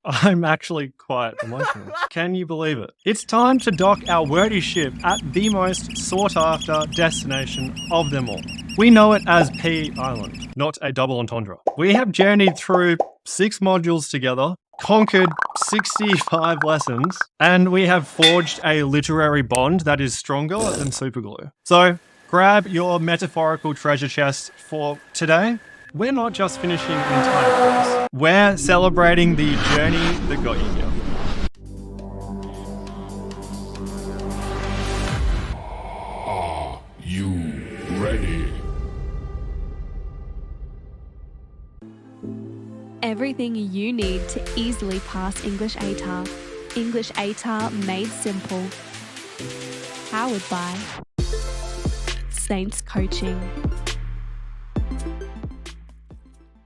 I'm actually quite emotional. Can you believe it? It's time to dock our wordy ship at the most sought-after destination of them all. We know it as P Island, not a double entendre. We have journeyed through 6 modules together, conquered 65 lessons, and we have forged a literary bond that is stronger than superglue. So grab your metaphorical treasure chest for today. We're not just finishing an entire course. We're celebrating the journey that got you here. Are you ready? Everything you need to easily pass English ATAR. English ATAR Made Simple. Powered by Saints Coaching.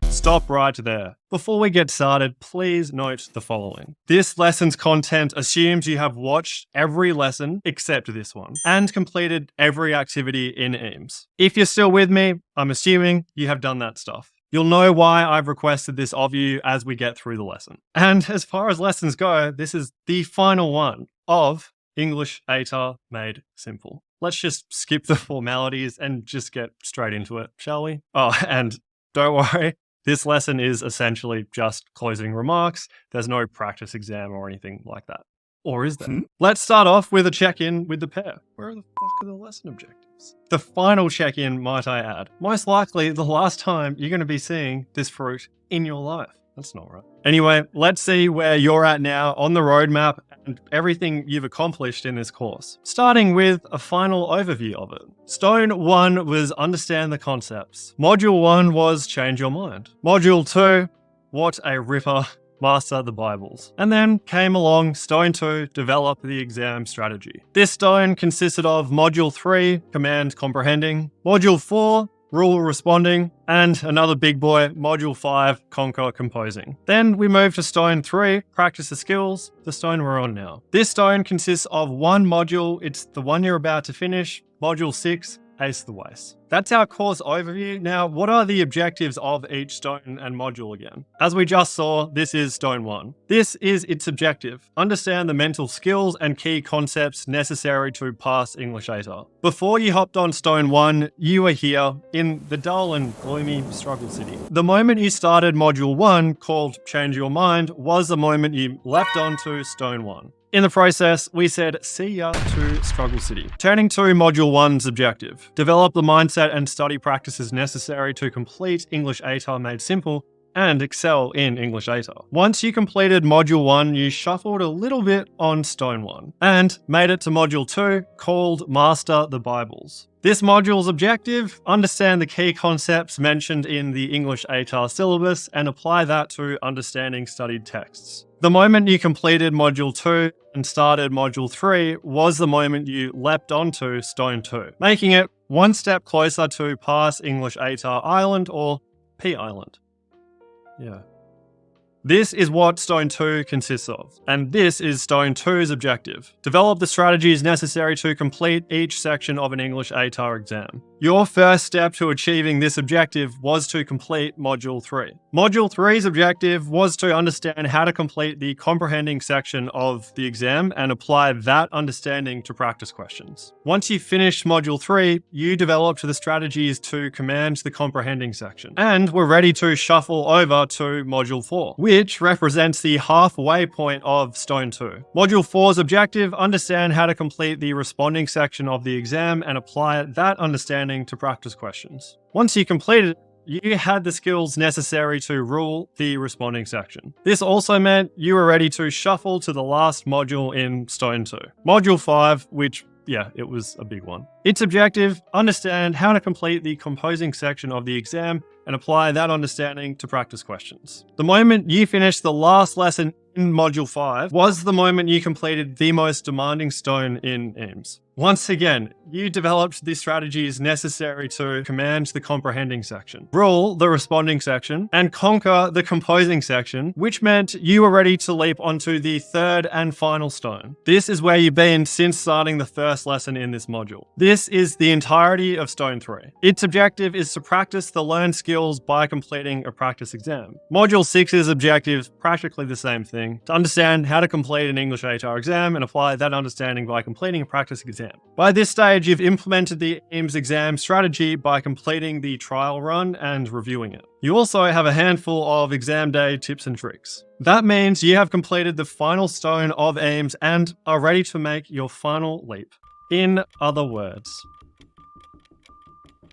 Stop right there. Before we get started, please note the following. This lesson's content assumes you have watched every lesson except this one and completed every activity in EAMS. If you're still with me, I'm assuming you have done that stuff. You'll know why I've requested this of you as we get through the lesson. And as far as lessons go, this is the final one of English ATAR Made Simple. Let's just skip the formalities and just get straight into it, shall we? Oh, and don't worry. This lesson is essentially just closing remarks. There's no practice exam or anything like that. Or is there? Let's start off with a check-in with the pair. Where the fuck are the lesson objectives? The final check-in, might I add. Most likely the last time you're going to be seeing this fruit in your life. That's not right. Anyway, let's see where you're at now on the roadmap and everything you've accomplished in this course. Starting with a final overview of it. Stone 1 was understand the concepts. Module 1 was change your mind. Module 2, what a ripper, master the Bibles. And then came along Stone 2, develop the exam strategy. This stone consisted of Module 3, command comprehending. Module 4, rule responding, and another big boy, Module 5, conquer composing. Then we move to Stone 3, practice the skills, the stone we're on now. This stone consists of one module, it's the one you're about to finish, Module 6, ace the WACE. That's our course overview. Now, what are the objectives of each stone and module again? As we just saw, this is Stone 1. This is its objective. Understand the mental skills and key concepts necessary to pass English ATAR. Before you hopped on Stone 1, you were here in the dull and gloomy struggle city. The moment you started Module 1, called Change Your Mind, was the moment you leapt onto Stone 1. In the process, we said, see ya to Struggle City. Turning to Module 1's objective. Develop the mindset and study practices necessary to complete English ATAR Made Simple and excel in English ATAR. Once you completed Module 1, you shuffled a little bit on Stone 1 and made it to Module 2, called Master the Bibles. This module's objective, understand the key concepts mentioned in the English ATAR syllabus and apply that to understanding studied texts. The moment you completed Module 2 and started Module 3 was the moment you leapt onto Stone 2, making it one step closer to pass English ATAR Island or P Island. Yeah. This is what Stone 2 consists of, and this is Stone 2's objective. Develop the strategies necessary to complete each section of an English ATAR exam. Your first step to achieving this objective was to complete Module 3. Module 3's objective was to understand how to complete the comprehending section of the exam and apply that understanding to practice questions. Once you finished Module 3, you developed the strategies to command the comprehending section, and were ready to shuffle over to Module 4, which represents the halfway point of Stone 2. Module 4's objective, understand how to complete the responding section of the exam and apply that understanding to practice questions. Once you completed it, you had the skills necessary to rule the responding section. This also meant you were ready to shuffle to the last module in Stone 2. Module 5, which, yeah, it was a big one. Its objective, understand how to complete the composing section of the exam and apply that understanding to practice questions. The moment you finished the last lesson in Module 5 was the moment you completed the most demanding stone in EAMS. Once again, you developed the strategies necessary to command the comprehending section, rule the responding section, and conquer the composing section, which meant you were ready to leap onto the third and final stone. This is where you've been since starting the first lesson in this module. This is the entirety of Stone 3. Its objective is to practice the learned skills by completing a practice exam. Module 6's objective, practically the same thing. everything to understand how to complete an English ATAR exam and apply that understanding by completing a practice exam. By this stage, you've implemented the EAMS exam strategy by completing the trial run and reviewing it. You also have a handful of exam day tips and tricks. That means you have completed the final stone of EAMS and are ready to make your final leap. In other words,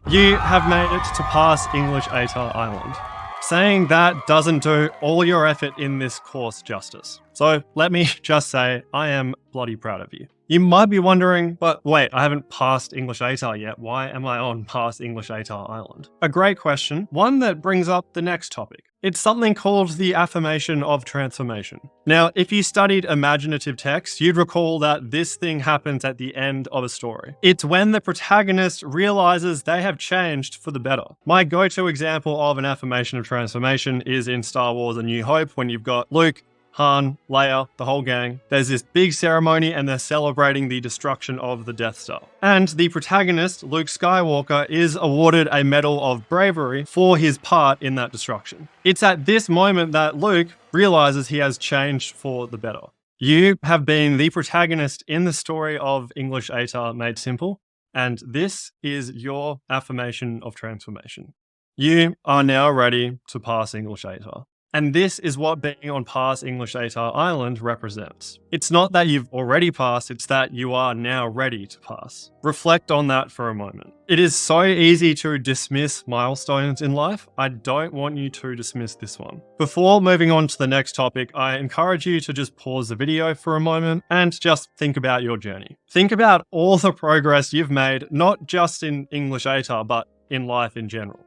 you have made it to pass English ATAR Island. Saying that doesn't do all your effort in this course justice. So let me just say, I am bloody proud of you. You might be wondering, but wait, I haven't passed English ATAR yet. Why am I on Pass English ATAR Island? A great question, one that brings up the next topic. It's something called the Affirmation of Transformation. Now, if you studied imaginative text, you'd recall that this thing happens at the end of a story. It's when the protagonist realizes they have changed for the better. My go-to example of an affirmation of transformation is in Star Wars: A New Hope, when you've got Luke, Han, Leia, the whole gang. There's this big ceremony and they're celebrating the destruction of the Death Star. And the protagonist, Luke Skywalker, is awarded a Medal of Bravery for his part in that destruction. It's at this moment that Luke realizes he has changed for the better. You have been the protagonist in the story of English ATAR Made Simple, and this is your affirmation of transformation. You are now ready to pass English ATAR. And this is what being on Pass English ATAR Island represents. It's not that you've already passed, it's that you are now ready to pass. Reflect on that for a moment. It is so easy to dismiss milestones in life. I don't want you to dismiss this one. Before moving on to the next topic, I encourage you to just pause the video for a moment and just think about your journey. Think about all the progress you've made, not just in English ATAR, but in life in general.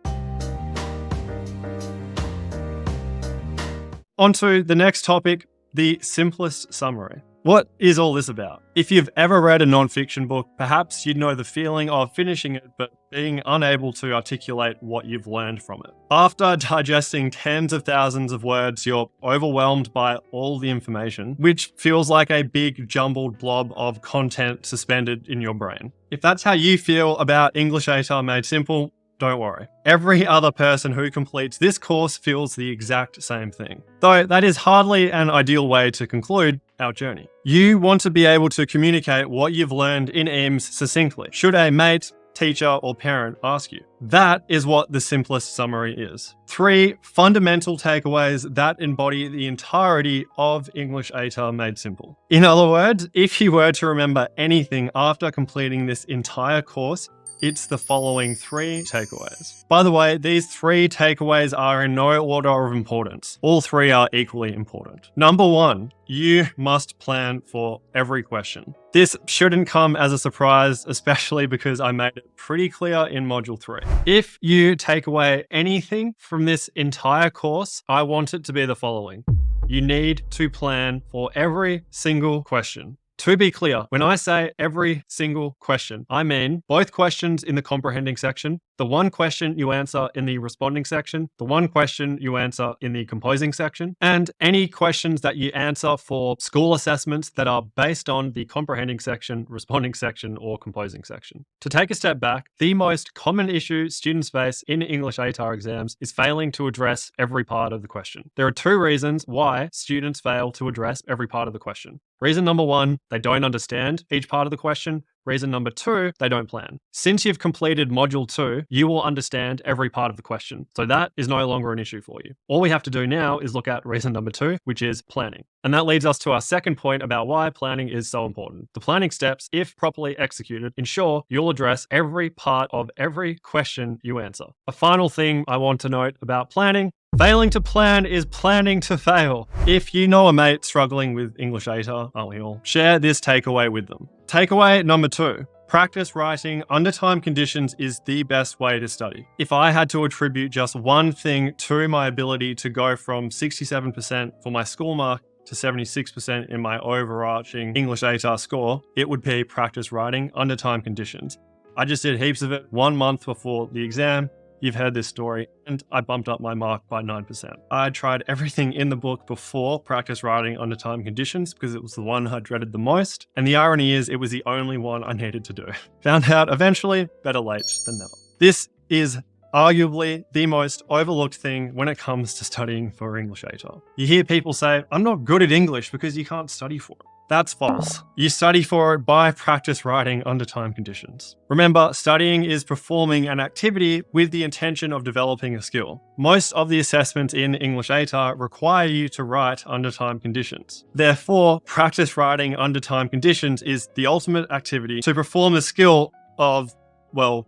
On to the next topic, the simplest summary. What is all this about? If you've ever read a non-fiction book, perhaps you'd know the feeling of finishing it but being unable to articulate what you've learned from it. After digesting tens of thousands of words, you're overwhelmed by all the information, which feels like a big jumbled blob of content suspended in your brain. If that's how you feel about English ATAR Made Simple, don't worry. Every other person who completes this course feels the exact same thing. Though that is hardly an ideal way to conclude our journey. You want to be able to communicate what you've learned in EAMS succinctly, should a mate, teacher, or parent ask you. That is what the simplest summary is. 3 fundamental takeaways that embody the entirety of English ATAR Made Simple. In other words, if you were to remember anything after completing this entire course, it's the following 3 takeaways. By the way, these 3 takeaways are in no order of importance. All 3 are equally important. Number 1, you must plan for every question. This shouldn't come as a surprise, especially because I made it pretty clear in Module 3. If you take away anything from this entire course, I want it to be the following. You need to plan for every single question. To be clear, when I say every single question, I mean both questions in the comprehending section, the one question you answer in the responding section, the one question you answer in the composing section, and any questions that you answer for school assessments that are based on the comprehending section, responding section, or composing section. To take a step back, the most common issue students face in English ATAR exams is failing to address every part of the question. There are 2 reasons why students fail to address every part of the question. Reason number 1, they don't understand each part of the question. Reason number 2, they don't plan. Since you've completed Module 2, you will understand every part of the question. So that is no longer an issue for you. All we have to do now is look at reason number 2, which is planning. And that leads us to our second point about why planning is so important. The planning steps, if properly executed, ensure you'll address every part of every question you answer. A final thing I want to note about planning: failing to plan is planning to fail. If you know a mate struggling with English ATAR, aren't we all? Share this takeaway with them. Takeaway number 2. Practice writing under time conditions is the best way to study. If I had to attribute just one thing to my ability to go from 67% for my school mark to 76% in my overarching English ATAR score, it would be practice writing under time conditions. I just did heaps of it 1 month before the exam. You've heard this story, and I bumped up my mark by 9%. I tried everything in the book before practice writing under time conditions because it was the one I dreaded the most, and the irony is it was the only one I needed to do. Found out eventually, better late than never. This is arguably the most overlooked thing when it comes to studying for English ATAR. You hear people say, I'm not good at English because you can't study for it. That's false. You study for it by practice writing under time conditions. Remember, studying is performing an activity with the intention of developing a skill. Most of the assessments in English ATAR require you to write under time conditions. Therefore, practice writing under time conditions is the ultimate activity to perform the skill of, well,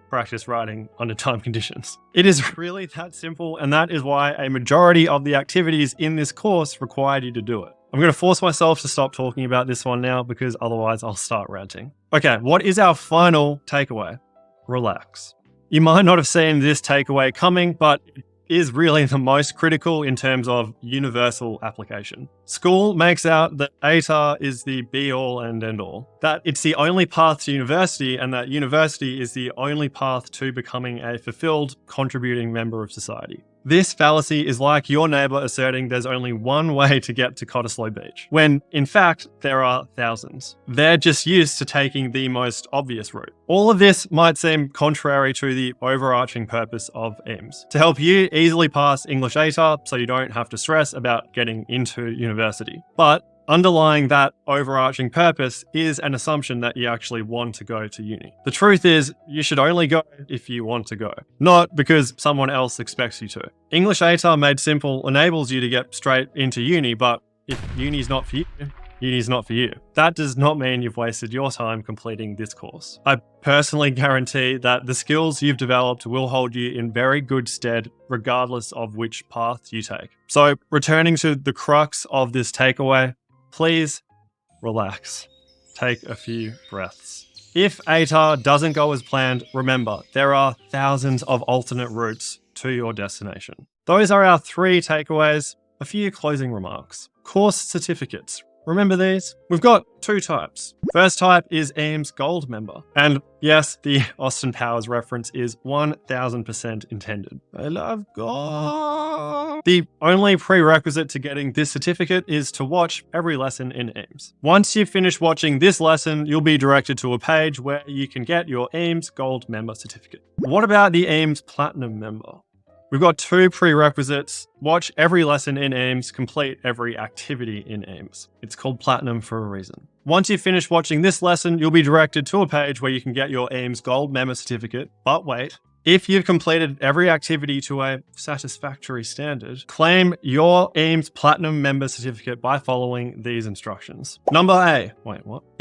practice writing under time conditions. It is really that simple, and that is why a majority of the activities in this course require you to do it. I'm going to force myself to stop talking about this one now because otherwise I'll start ranting. Okay, what is our final takeaway? Relax. You might not have seen this takeaway coming, but it is really the most critical in terms of universal application. School makes out that ATAR is the be-all and end-all, that it's the only path to university, and that university is the only path to becoming a fulfilled, contributing member of society. This fallacy is like your neighbor asserting there's only one way to get to Cottesloe Beach, when in fact there are thousands. They're just used to taking the most obvious route. All of this might seem contrary to the overarching purpose of EAMS, to help you easily pass English ATAR so you don't have to stress about getting into university. But underlying that overarching purpose is an assumption that you actually want to go to uni. The truth is, you should only go if you want to go, not because someone else expects you to. English ATAR Made Simple enables you to get straight into uni, but if uni's not for you, uni's not for you. That does not mean you've wasted your time completing this course. I personally guarantee that the skills you've developed will hold you in very good stead regardless of which path you take. So, returning to the crux of this takeaway, please relax. Take a few breaths. If ATAR doesn't go as planned, remember, there are thousands of alternate routes to your destination. Those are our 3 takeaways. A few closing remarks. Course certificates. Remember these? We've got 2 types. First type is EAMS Gold member. And yes, the Austin Powers reference is 1000% intended. I love God. The only prerequisite to getting this certificate is to watch every lesson in EAMS. Once you finish watching this lesson, you'll be directed to a page where you can get your EAMS Gold member certificate. What about the EAMS Platinum member? We've got 2 prerequisites. Watch every lesson in EAMS, complete every activity in EAMS. It's called Platinum for a reason. Once you finish watching this lesson, you'll be directed to a page where you can get your EAMS Gold member certificate. But wait, if you've completed every activity to a satisfactory standard, claim your EAMS Platinum member certificate by following these instructions. Number A,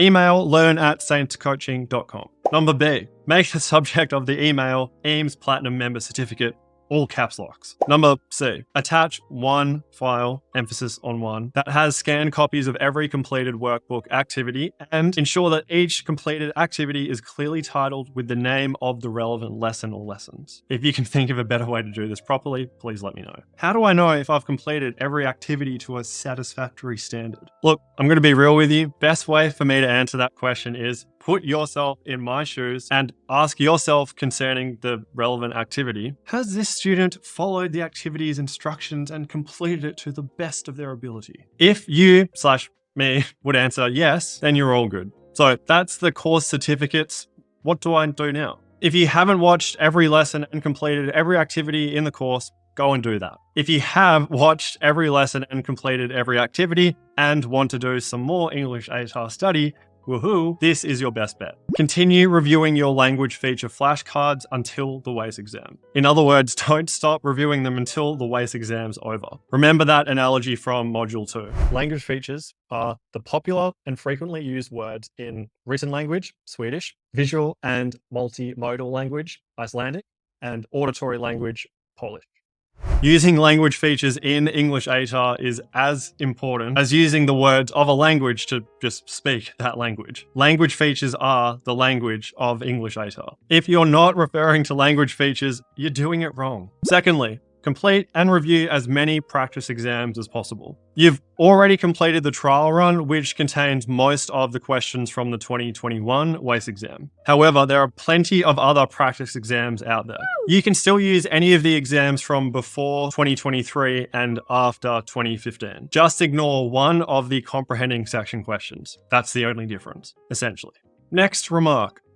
email learn@saintscoaching.com. Number B, make the subject of the email EAMS Platinum member certificate, all caps locks. Number C, attach one file, emphasis on one, that has scanned copies of every completed workbook activity, and ensure that each completed activity is clearly titled with the name of the relevant lesson or lessons. If you can think of a better way to do this properly, please let me know. How do I know if I've completed every activity to a satisfactory standard? Look, I'm going to be real with you. Best way for me to answer that question is put yourself in my shoes and ask yourself concerning the relevant activity. Has this student followed the activity's instructions and completed it to the best of their ability? If you/me would answer yes, then you're all good. So that's the course certificates. What do I do now? If you haven't watched every lesson and completed every activity in the course, go and do that. If you have watched every lesson and completed every activity and want to do some more English ATAR study, woohoo, this is your best bet. Continue reviewing your language feature flashcards until the WACE exam. In other words, don't stop reviewing them until the WACE exam's over. Remember that analogy from Module 2. Language features are the popular and frequently used words in written language, Swedish, visual and multimodal language, Icelandic, and auditory language, Polish. Using language features in English ATAR is as important as using the words of a language to just speak that language. Language features are the language of English ATAR. If you're not referring to language features, you're doing it wrong. Secondly, complete and review as many practice exams as possible. You've already completed the trial run, which contains most of the questions from the 2021 WACE exam. However, there are plenty of other practice exams out there. You can still use any of the exams from before 2023 and after 2015. Just ignore one of the comprehending section questions. That's the only difference, essentially. Next remark.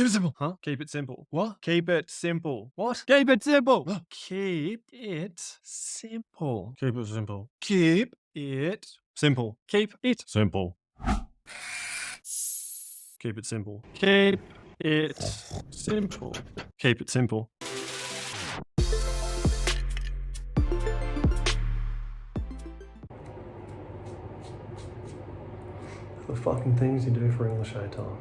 Keep it simple. Huh? Keep it simple. What? Keep it simple. What? Keep it simple. Keep it simple. Keep it simple. Keep it simple. Keep it simple. Keep it simple. Keep it simple. Keep it simple. The fucking things you do for English ATAR.